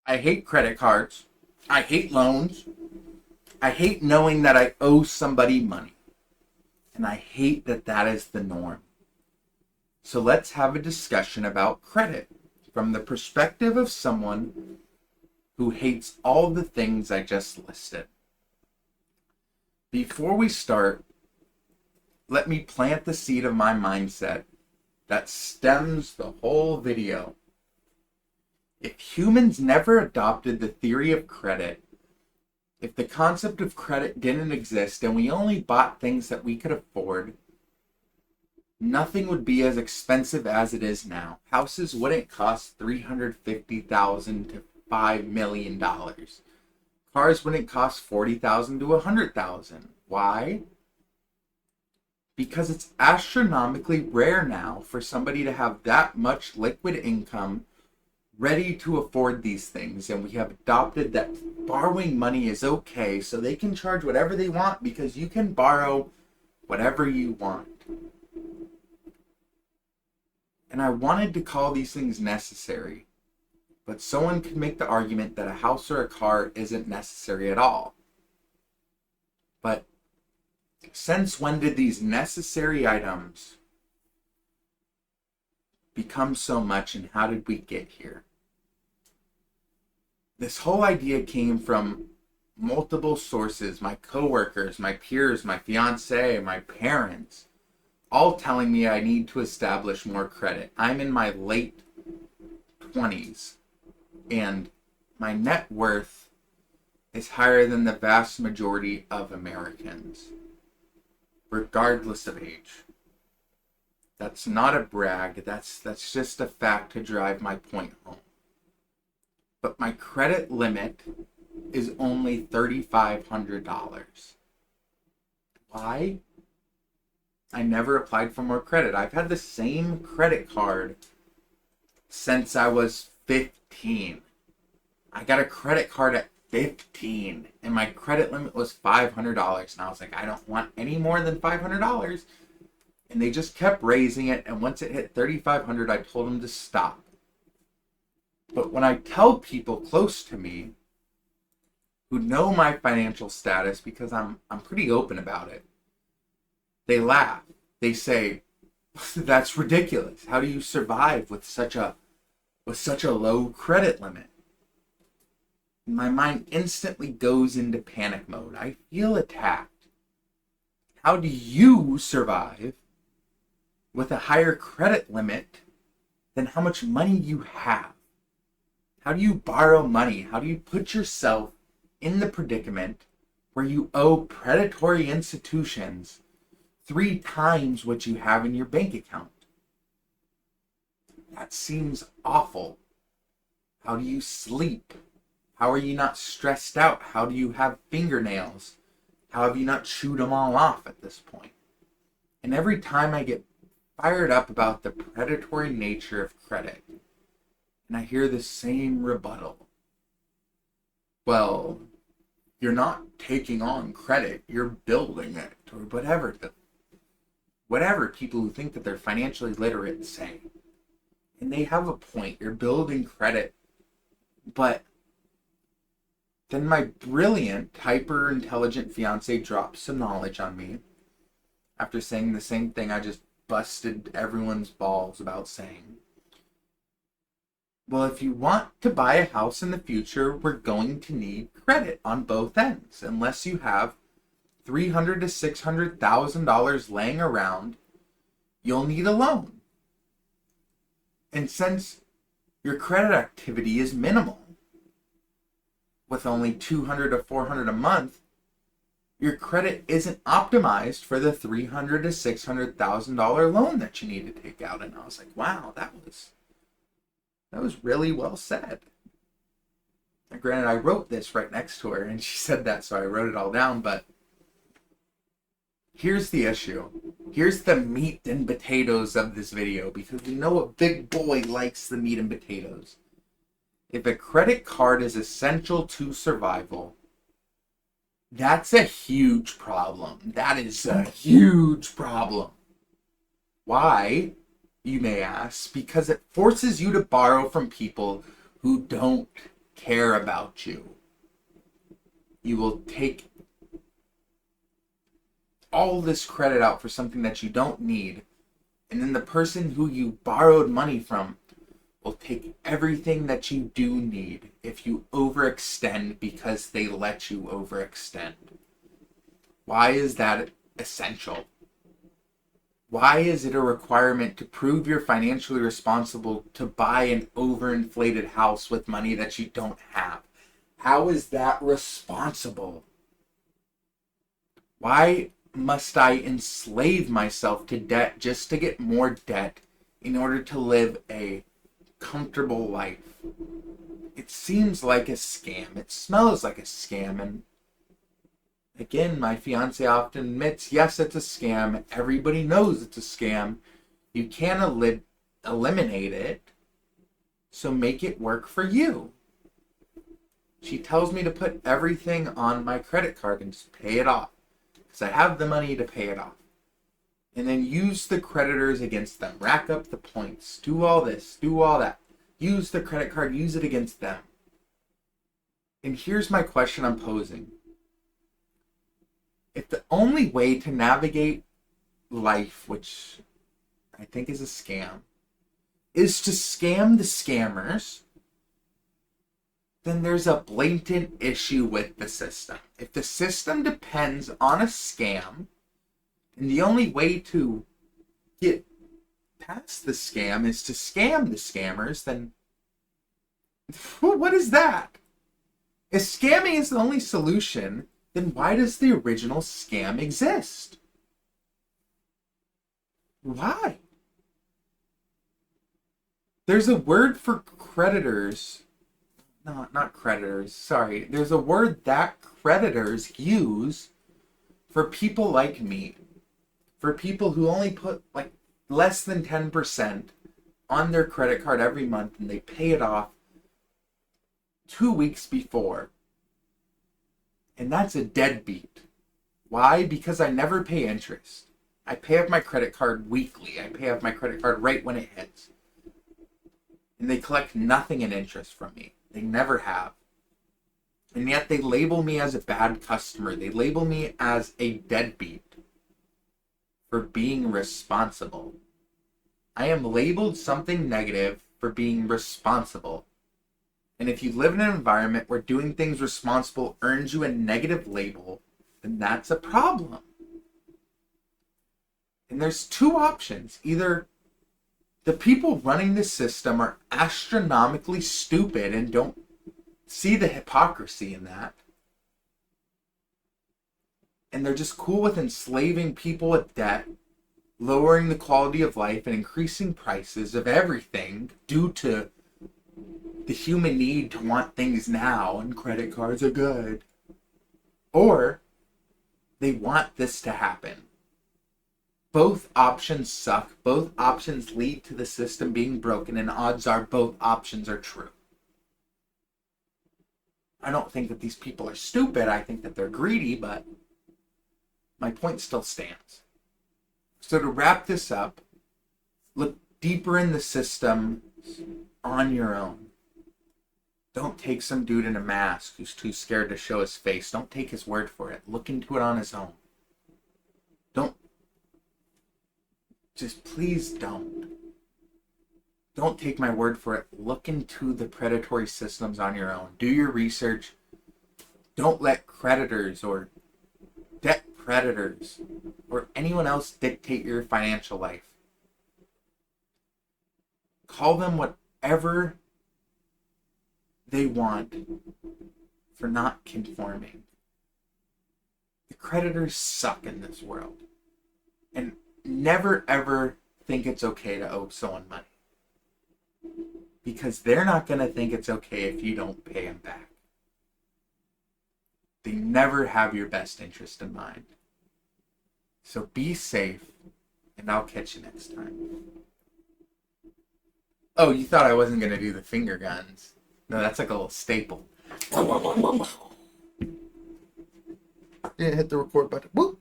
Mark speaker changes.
Speaker 1: I hate credit cards. I hate loans. I hate knowing that I owe somebody money. And I hate that that is the norm. So let's have a discussion about credit from the perspective of someone who hates all the things I just listed. Before we start, let me plant the seed of my mindset that stems the whole video. If humans never adopted the theory of credit, if the concept of credit didn't exist and we only bought things that we could afford, nothing would be as expensive as it is now. Houses wouldn't cost $350,000 to $5 million. Cars wouldn't cost $40,000 to $100,000. Why? Because it's astronomically rare now for somebody to have that much liquid income ready to afford these things, and we have adopted that borrowing money is okay, so they can charge whatever they want because you can borrow whatever you want. And I wanted to call these things necessary, but someone could make the argument that a house or a car isn't necessary at all. But since when did these necessary items become so much, and how did we get here? This whole idea came from multiple sources, my coworkers, my peers, my fiance, my parents, all telling me I need to establish more credit. I'm in my late 20s and my net worth is higher than the vast majority of Americans, regardless of age. That's not a brag, that's just a fact to drive my point home. But my credit limit is only $3,500. Why? I never applied for more credit. I've had the same credit card since I was 15. I got a credit card at 15 and my credit limit was $500, and I was like, I don't want any more than $500. And they just kept raising it, and once it hit $3,500, I told them to stop. But when I tell people close to me who know my financial status, because I'm pretty open about it, they laugh. They say, "That's ridiculous. How do you survive with such a low credit limit?" My mind instantly goes into panic mode. I feel attacked. How do you survive with a higher credit limit than how much money you have? How do you borrow money? How do you put yourself in the predicament where you owe predatory institutions 3 times what you have in your bank account? That seems awful. How do you sleep? How are you not stressed out? How do you have fingernails? How have you not chewed them all off at this point? And every time I get fired up about the predatory nature of credit, and I hear the same rebuttal. Well, you're not taking on credit, you're building it, or whatever people who think that they're financially literate say. And they have a point, you're building credit. But then my brilliant, hyper-intelligent fiance drops some knowledge on me after saying the same thing I just busted everyone's balls about saying. Well, if you want to buy a house in the future, we're going to need credit on both ends. Unless you have $300,000 to $600,000 laying around, you'll need a loan. And since your credit activity is minimal, with only $200 to $400 a month, your credit isn't optimized for the $300,000 to $600,000 loan that you need to take out. And I was like, wow, that was really well said. And granted, I wrote this right next to her, and she said that, so I wrote it all down. But here's the issue. Here's the meat and potatoes of this video, because we know a big boy likes the meat and potatoes. If a credit card is essential to survival, that's a huge problem. That is a huge problem. Why, you may ask? Because it forces you to borrow from people who don't care about you. You will take all this credit out for something that you don't need, and then the person who you borrowed money from will take everything that you do need if you overextend because they let you overextend. Why is that essential? Why is it a requirement to prove you're financially responsible to buy an overinflated house with money that you don't have? How is that responsible? Why must I enslave myself to debt just to get more debt in order to live a comfortable life? It seems like a scam. It smells like a scam. And again, my fiance often admits, yes, it's a scam. Everybody knows it's a scam. You can't eliminate it. So make it work for you. She tells me to put everything on my credit card and just pay it off, because I have the money to pay it off. And then use the creditors against them. Rack up the points. Do all this. Do all that. Use the credit card. Use it against them. And here's my question I'm posing. If the only way to navigate life, which I think is a scam, is to scam the scammers, then there's a blatant issue with the system. If the system depends on a scam, and the only way to get past the scam is to scam the scammers, then what is that? If scamming is the only solution, then why does the original scam exist? Why? There's a word for creditors. No, not creditors. Sorry. There's a word that creditors use for people like me. For people who only put like less than 10% on their credit card every month and they pay it off 2 weeks before. And that's a deadbeat. Why? Because I never pay interest. I pay off my credit card weekly. I pay off my credit card right when it hits. And they collect nothing in interest from me. They never have. And yet they label me as a bad customer. They label me as a deadbeat for being responsible. I am labeled something negative for being responsible. And if you live in an environment where doing things responsible earns you a negative label, then that's a problem. And there's two options. Either the people running the system are astronomically stupid and don't see the hypocrisy in that, and they're just cool with enslaving people with debt, lowering the quality of life, and increasing prices of everything due to the human need to want things now, and credit cards are good. Or they want this to happen. Both options suck. Both options lead to the system being broken, and odds are both options are true. I don't think that these people are stupid. I think that they're greedy, but my point still stands. So to wrap this up, look deeper in the system on your own. Don't take some dude in a mask who's too scared to show his face. Don't take his word for it. Look into it on his own. Just please don't. Don't take my word for it. Look into the predatory systems on your own. Do your research. Don't let creditors or debt predators or anyone else dictate your financial life. Call them whatever they want for not conforming. The creditors suck in this world. And never ever think it's okay to owe someone money. Because they're not going to think it's okay if you don't pay them back. They never have your best interest in mind. So be safe, and I'll catch you next time. Oh, you thought I wasn't going to do the finger guns. No, that's like a little staple. Yeah, hit the record button. Whoop.